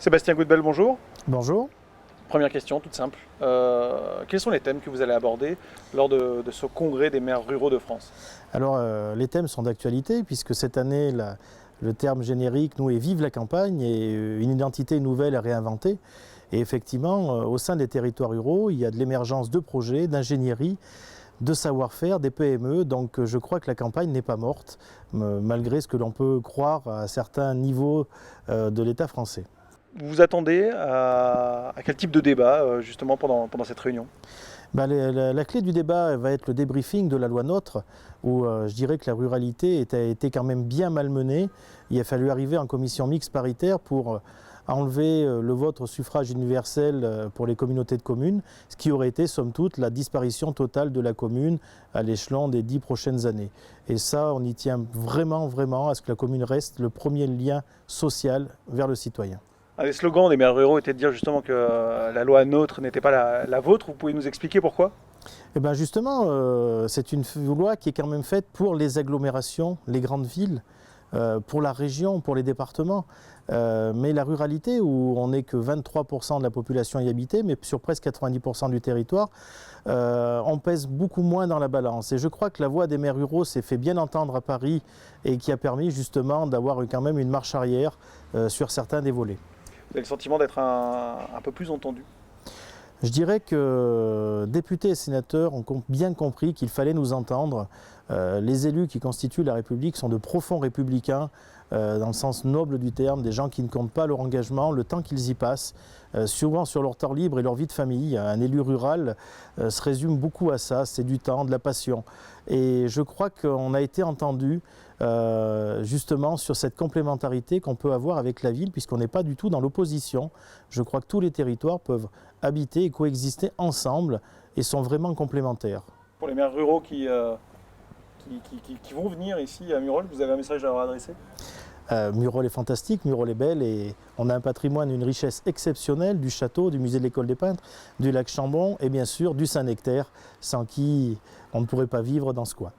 Sébastien Goudbel, bonjour. Bonjour. Première question, toute simple. Quels sont les thèmes que vous allez aborder lors de ce congrès des maires ruraux de France? Alors, les thèmes sont d'actualité puisque cette année, le terme générique, nous, est Vive la campagne et une identité nouvelle à réinventer. Et effectivement, au sein des territoires ruraux, il y a de l'émergence de projets, d'ingénierie, de savoir-faire, des PME. Donc, je crois que la campagne n'est pas morte, malgré ce que l'on peut croire à certains niveaux de l'État français. Vous vous attendez à quel type de débat justement pendant cette réunion? La clé du débat va être le débriefing de la loi NOTRe, où je dirais que la ruralité a été quand même bien malmenée. Il a fallu arriver en commission mixte paritaire pour enlever le vote au suffrage universel pour les communautés de communes, ce qui aurait été, somme toute, la disparition totale de la commune à l'échelon des 10 prochaines années. Et ça, on y tient vraiment, vraiment à ce que la commune reste le premier lien social vers le citoyen. Un des slogans des maires ruraux était de dire justement que la loi NOTRe n'était pas la vôtre. Vous pouvez nous expliquer pourquoi? Eh bien justement, c'est une loi qui est quand même faite pour les agglomérations, les grandes villes, pour la région, pour les départements. Mais la ruralité, où on n'est que 23% de la population y habitée, mais sur presque 90% du territoire, on pèse beaucoup moins dans la balance. Et je crois que la voix des maires ruraux s'est fait bien entendre à Paris et qui a permis justement d'avoir quand même une marche arrière sur certains des volets. Vous avez le sentiment d'être un peu plus entendu? Je dirais que députés et sénateurs ont bien compris qu'il fallait nous entendre. Les élus qui constituent la République sont de profonds républicains, dans le sens noble du terme, des gens qui ne comptent pas leur engagement, le temps qu'ils y passent, souvent sur leur temps libre et leur vie de famille. Un élu rural se résume beaucoup à ça, c'est du temps, de la passion. Et je crois qu'on a été entendu justement sur cette complémentarité qu'on peut avoir avec la ville, puisqu'on n'est pas du tout dans l'opposition. Je crois que tous les territoires peuvent habiter et coexister ensemble et sont vraiment complémentaires. Pour les maires ruraux qui vont venir ici à Murol, vous avez un message à leur adresser? Murol est fantastique, Murol est belle et on a un patrimoine, une richesse exceptionnelle du château, du musée de l'école des peintres, du lac Chambon et bien sûr du Saint-Nectaire, sans qui on ne pourrait pas vivre dans ce coin.